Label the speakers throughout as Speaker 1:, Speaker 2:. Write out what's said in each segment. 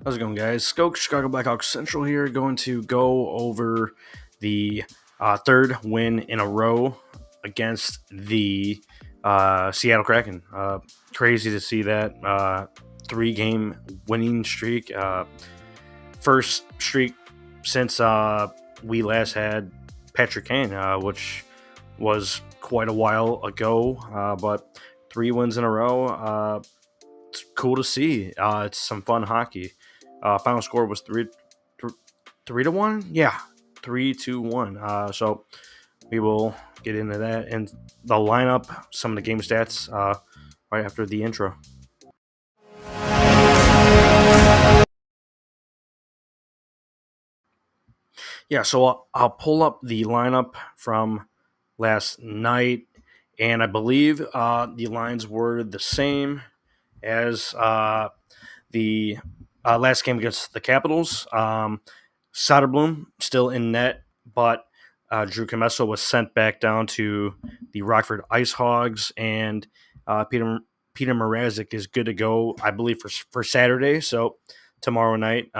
Speaker 1: How's it going, guys? Skoks, Chicago Blackhawks Central here, going to go over the third win in a row against the Seattle Kraken. Crazy to see that three-game winning streak. First streak since we last had Patrick Kane, which was quite a while ago. But three wins in a row. It's cool to see. It's some fun hockey. Final score was 3-1. Yeah, 3-1. So we will get into that and the lineup, some of the game stats right after the intro. Yeah, so I'll pull up the lineup from last night, and I believe the lines were the same as the last game against the Capitals. Soderblom still in net, but Drew Commesso was sent back down to the Rockford Ice Hogs, and Peter Mrazek is good to go, I believe, for Saturday. So tomorrow night,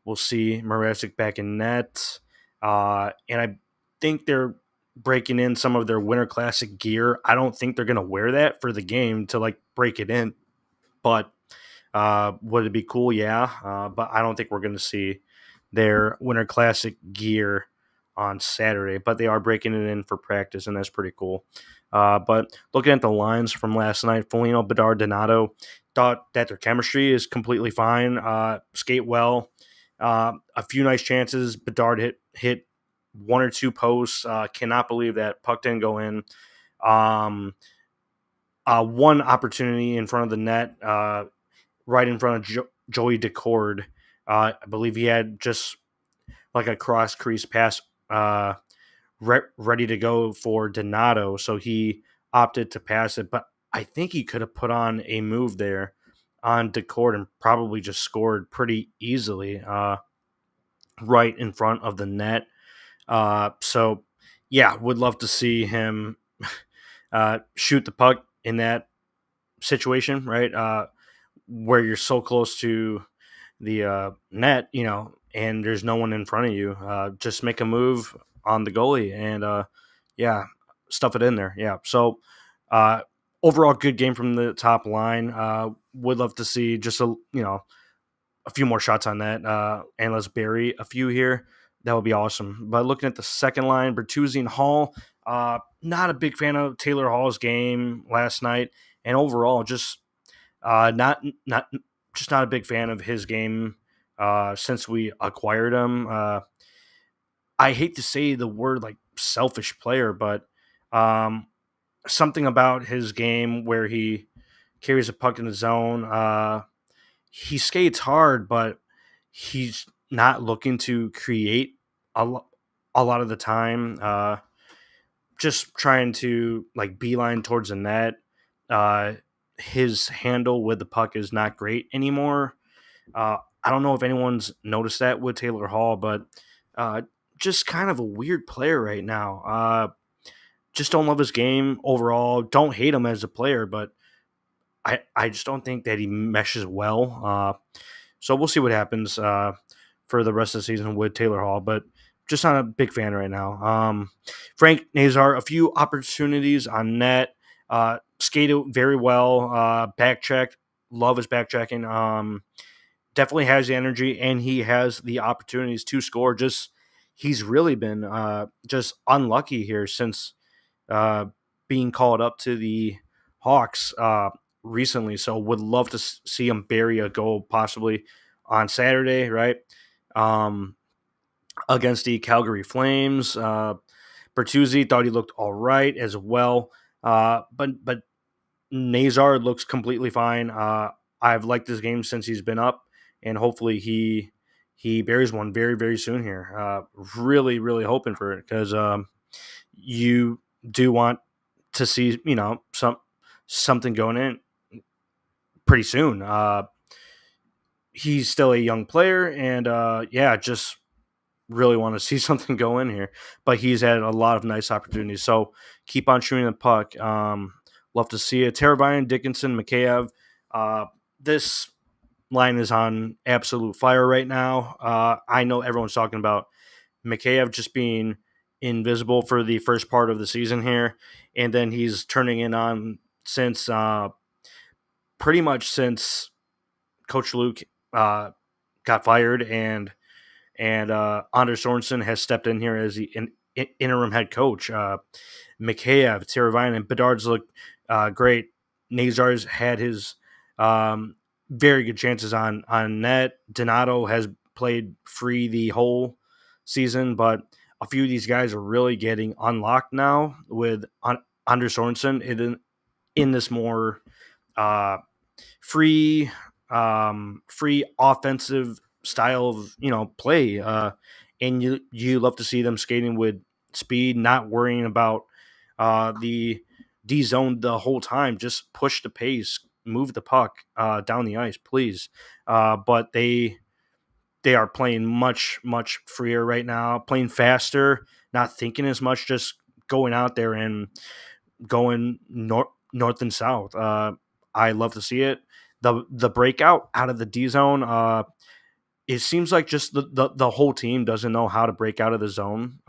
Speaker 1: we'll see Mrazek back in net, and I think they're breaking in some of their Winter Classic gear. I don't think they're going to wear that for the game to like break it in, but would it be cool? Yeah, but I don't think we're going to see their Winter Classic gear on Saturday. But they are breaking it in for practice, and that's pretty cool. But looking at the lines from last night, Foligno, Bedard, Donato, thought that their chemistry is completely fine. Skate well. A few nice chances. Bedard hit one or two posts. Cannot believe that puck didn't go in. One opportunity in front of the net, right in front of Joey Decord. I believe he had just like a cross crease pass ready to go for Donato, so he opted to pass it. But I think he could have put on a move there on Decord and probably just scored pretty easily right in front of the net. So, yeah, would love to see him shoot the puck in that situation, right? Where you're so close to the net, and there's no one in front of you. Just make a move on the goalie and, yeah, stuff it in there. Yeah. So, overall, good game from the top line. Would love to see just a few more shots on that, and let's bury a few here. That would be awesome. But looking at the second line, Bertuzzi and Hall, not a big fan of Taylor Hall's game last night, and overall, just not a big fan of his game since we acquired him. I hate to say the word like selfish player, but something about his game where he carries a puck in the zone. He skates hard, but he's not looking to create a lot of the time. Just trying to like beeline towards the net. His handle with the puck is not great anymore. I don't know if anyone's noticed that with Taylor Hall, but uh, just kind of a weird player right now. Just don't love his game overall. Don't hate him as a player, but I just don't think that he meshes well. So we'll see what happens for the rest of the season with Taylor Hall, but just not a big fan right now. Frank Nazar, a few opportunities on net, skated very well, back checked, love his back checking. Definitely has the energy and he has the opportunities to score. Just he's really been just unlucky here since uh, being called up to the Hawks recently. So would love to see him bury a goal possibly on Saturday, right? Um, Against the Calgary Flames. Bertuzzi thought he looked all right as well. But Nazar looks completely fine. I've liked this game since he's been up, and hopefully he buries one very very soon here. Really really hoping for it because you do want to see something going in pretty soon. He's still a young player, and yeah, just really want to see something go in here. But he's had a lot of nice opportunities. So keep on shooting the puck. Love to see it. Teravainen, Dickinson, Mikheyev. This line is on absolute fire right now. I know everyone's talking about Mikheyev just being invisible for the first part of the season here, and then he's turning in on since pretty much since Coach Luke uh, got fired, and Anders Sorensen has stepped in here as the interim head coach. Mikheyev, Teravainen, and Bedard's looked great. Nazar's had his um, very good chances on net. Donato has played free the whole season, but a few of these guys are really getting unlocked now with Anders Sorensen in this more uh, free free offensive style of play, and you love to see them skating with speed, not worrying about the D zone the whole time. Just push the pace, move the puck down the ice, please. But they are playing much freer right now, playing faster, not thinking as much, just going out there and going north and south. I love to see it. The breakout out of the D zone. It seems like just the whole team doesn't know how to break out of the zone.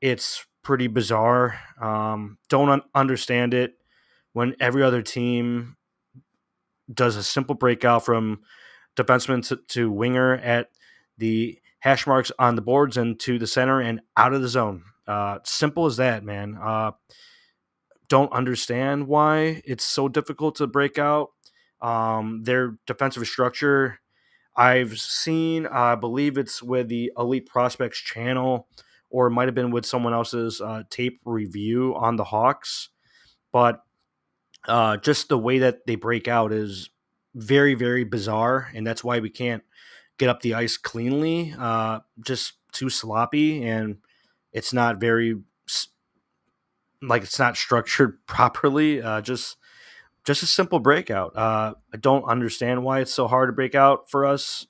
Speaker 1: It's pretty bizarre. Don't understand it when every other team does a simple breakout from defenseman to winger at the hash marks on the boards and to the center and out of the zone. Simple as that, man. Don't understand why it's so difficult to break out. Their defensive structure, I've seen, I believe it's with the Elite Prospects channel, or it might have been with someone else's tape review on the Hawks. But just the way that they break out is very bizarre, and that's why we can't get up the ice cleanly. Just too sloppy, and it's not very like it's not structured properly. Just a simple breakout. I don't understand why it's so hard to break out for us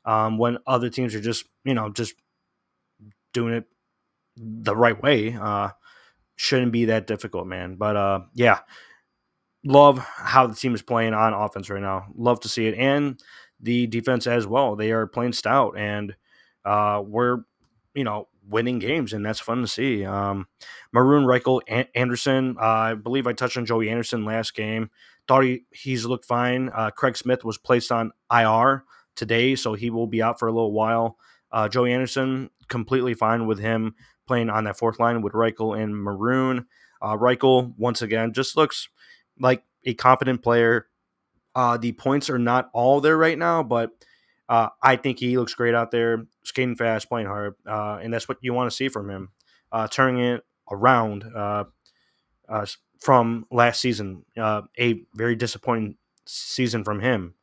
Speaker 1: when other teams are just just doing it the right way. Shouldn't be that difficult, man. But yeah, love how the team is playing on offense right now. Love to see it, and the defense as well. They are playing stout, and we're winning games, and that's fun to see. Maroon, Reichel, Anderson. I believe I touched on Joey Anderson last game. Thought he's looked fine. Craig Smith was placed on IR today, so he will be out for a little while. Joey Anderson, completely fine with him playing on that fourth line with Reichel and Maroon. Reichel, once again, just looks like a confident player. The points are not all there right now, but I think he looks great out there, skating fast, playing hard, and that's what you want to see from him. Turning it around from last season, a very disappointing season from him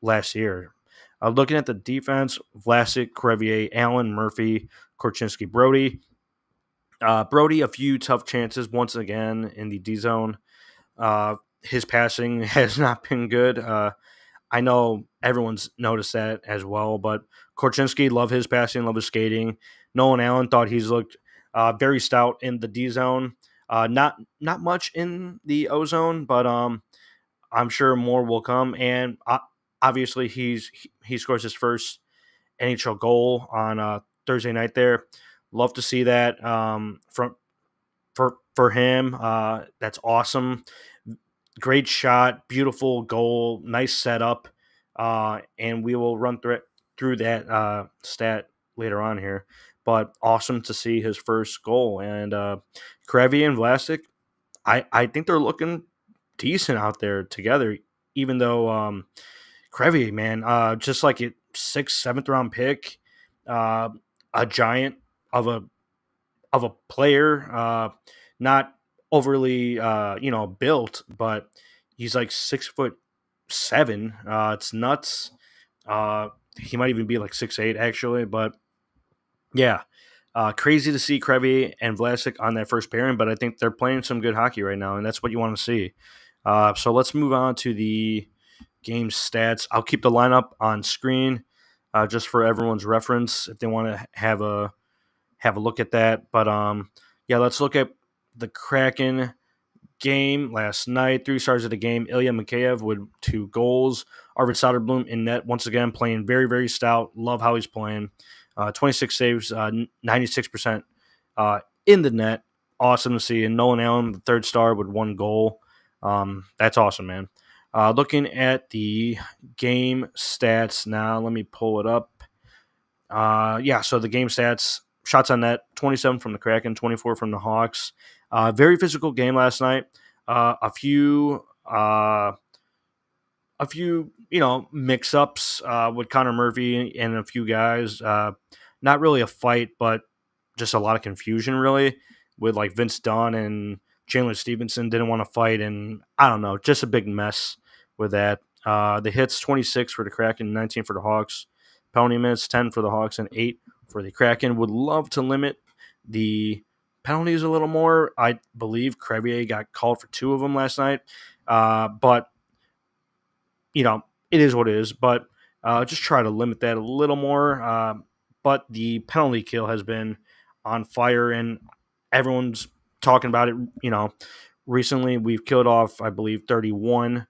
Speaker 1: last year. Looking at the defense, Vlasic, Crevier, Allen, Murphy, Korchinski, Brody. Brody, a few tough chances once again in the D zone. His passing has not been good. I know everyone's noticed that as well, but Korchinski, love his passing, love his skating. Nolan Allen thought he's looked very stout in the D zone. Not much in the O zone, but I'm sure more will come. And obviously, he scores his first NHL goal on Thursday night. There, love to see that from for him. That's awesome. Great shot, beautiful goal, nice setup, and we will run through that stat later on here. But awesome to see his first goal, and Krevy and Vlasic, I think they're looking decent out there together. Even though Krevy, man, just like a sixth, seventh round pick, uh, a giant of a player, not overly built, but he's like 6'7". It's nuts. He might even be like 6'8" actually, but yeah. Crazy to see Krevy and Vlasic on that first pairing, but I think they're playing some good hockey right now, and that's what you want to see. So let's move on to the game stats. I'll keep the lineup on screen just for everyone's reference if they want to have a look at that. But yeah, let's look at the Kraken game last night. 3 stars of the game. Ilya Mikheyev with 2 goals. Arvid Soderblom in net once again, playing very, very stout. Love how he's playing. 26 saves, 96% in the net. Awesome to see. And Nolan Allen, the 3rd star with 1 goal. That's awesome, man. Looking at the game stats now, let me pull it up. So the game stats: shots on net, 27 from the Kraken, 24 from the Hawks. Very physical game last night. A few mix-ups with Connor Murphy and a few guys. Not really a fight, but just a lot of confusion, really, with like Vince Dunn and Chandler Stevenson didn't want to fight, and I don't know, just a big mess with that. The hits: 26 for the Kraken, 19 for the Hawks. Penalty minutes: 10 for the Hawks and 8 for the Kraken. Would love to limit the penalties a little more. I believe Crevier got called for 2 of them last night, but it is what it is, but just try to limit that a little more. But the penalty kill has been on fire, and everyone's talking about it. Recently we've killed off, I believe, 31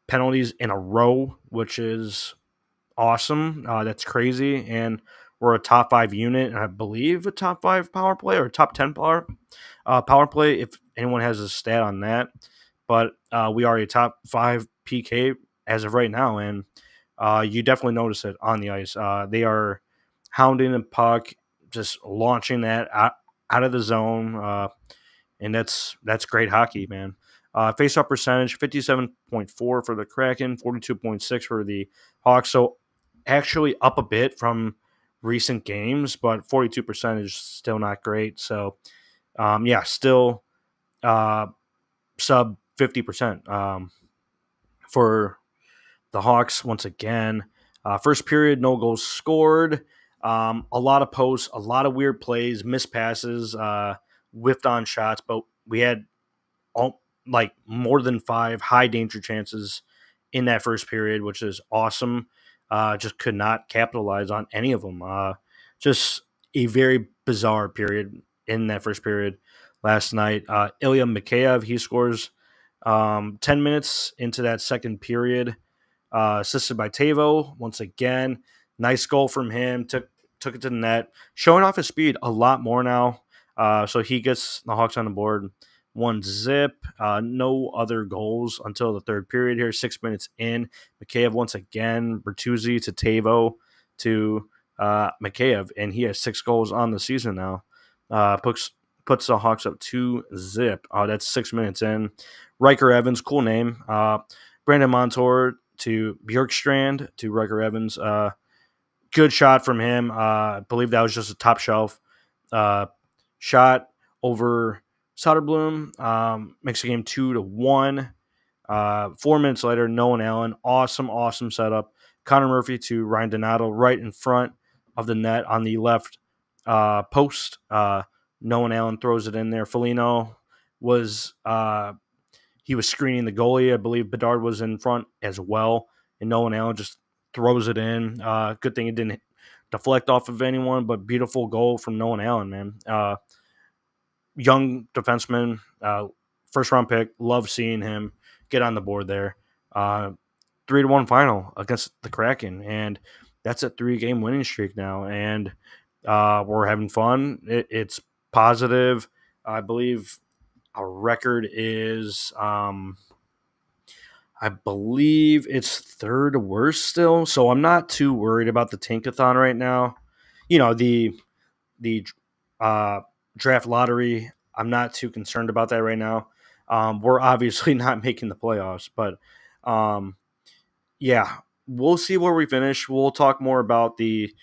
Speaker 1: penalties in a row, which is awesome. That's crazy, and we're a top 5 unit, and I believe a top 5 power play or top 10 power play, if anyone has a stat on that. But we are a top 5 PK as of right now, and you definitely notice it on the ice. They are hounding the puck, just launching that out of the zone, and that's great hockey, man. Face-off percentage: 57.4 for the Kraken, 42.6 for the Hawks. So actually up a bit from recent games, but 42% is still not great. So still sub 50% for the Hawks once again. First period, no goals scored. A lot of posts, a lot of weird plays, missed passes, whiffed on shots, but we had more than 5 high danger chances in that first period, which is awesome. Just could not capitalize on any of them. Just a very bizarre period in that first period last night. Ilya Mikheyev, he scores 10 minutes into that second period, assisted by Tavo once again. Nice goal from him. Took it to the net, showing off his speed a lot more now. So he gets the Hawks on the board. 1-0. No other goals until the third period here. 6 minutes in. Mikheyev once again. Bertuzzi to Tavo to Mikheyev, and he has 6 goals on the season now. Puts the Hawks up 2-0. That's 6 minutes in. Riker Evans, cool name. Brandon Montour to Bjorkstrand to Riker Evans. Good shot from him. I believe that was just a top shelf shot over Soderblom. Makes the game 2-1. 4 minutes later, Nolan Allen. Awesome setup. Connor Murphy to Ryan Donato right in front of the net on the left post. Nolan Allen throws it in there. Foligno was he was screening the goalie. I believe Bedard was in front as well, and Nolan Allen just throws it in. Good thing it didn't deflect off of anyone, but beautiful goal from Nolan Allen, man. Young defenseman, first round pick. Love seeing him get on the board there. 3-1 final against the Kraken, and that's a 3-game winning streak now, and we're having fun. It's positive. I believe our record is I believe it's 3rd worst still, so I'm not too worried about the Tankathon right now. The draft lottery, I'm not too concerned about that right now. We're obviously not making the playoffs, but we'll see where we finish. We'll talk more about the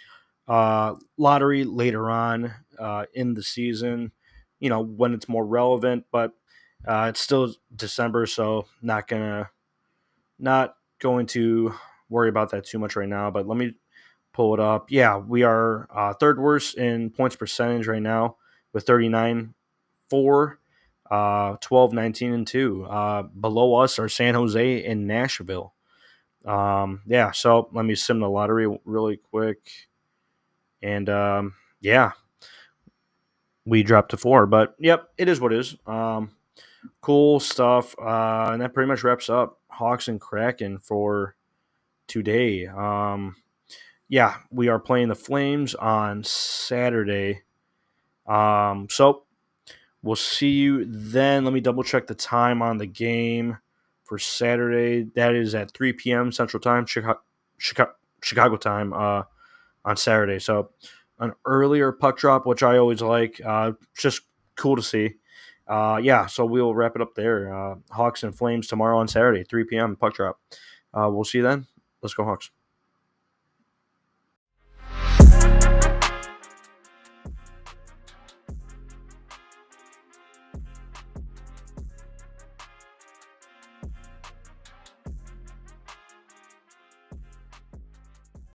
Speaker 1: lottery later on in the season, when it's more relevant, but it's still December, so not going to worry about that too much right now. But let me pull it up. Yeah, we are 3rd worst in points percentage right now with 39-4, 12, 19, and 2. Below us are San Jose and Nashville. So let me sim the lottery really quick. And we dropped to 4. But yep, it is what it is. Cool stuff. And that pretty much wraps up Hawks and Kraken for today. Yeah, we are playing the Flames on Saturday. So we'll see you then. Let me double check the time on the game for Saturday. That is at 3 p.m. Central Time, Chicago time on Saturday. So an earlier puck drop, which I always like. Just cool to see. Yeah, so we'll wrap it up there. Hawks and Flames tomorrow on Saturday, 3 p.m. puck drop. We'll see you then. Let's go Hawks.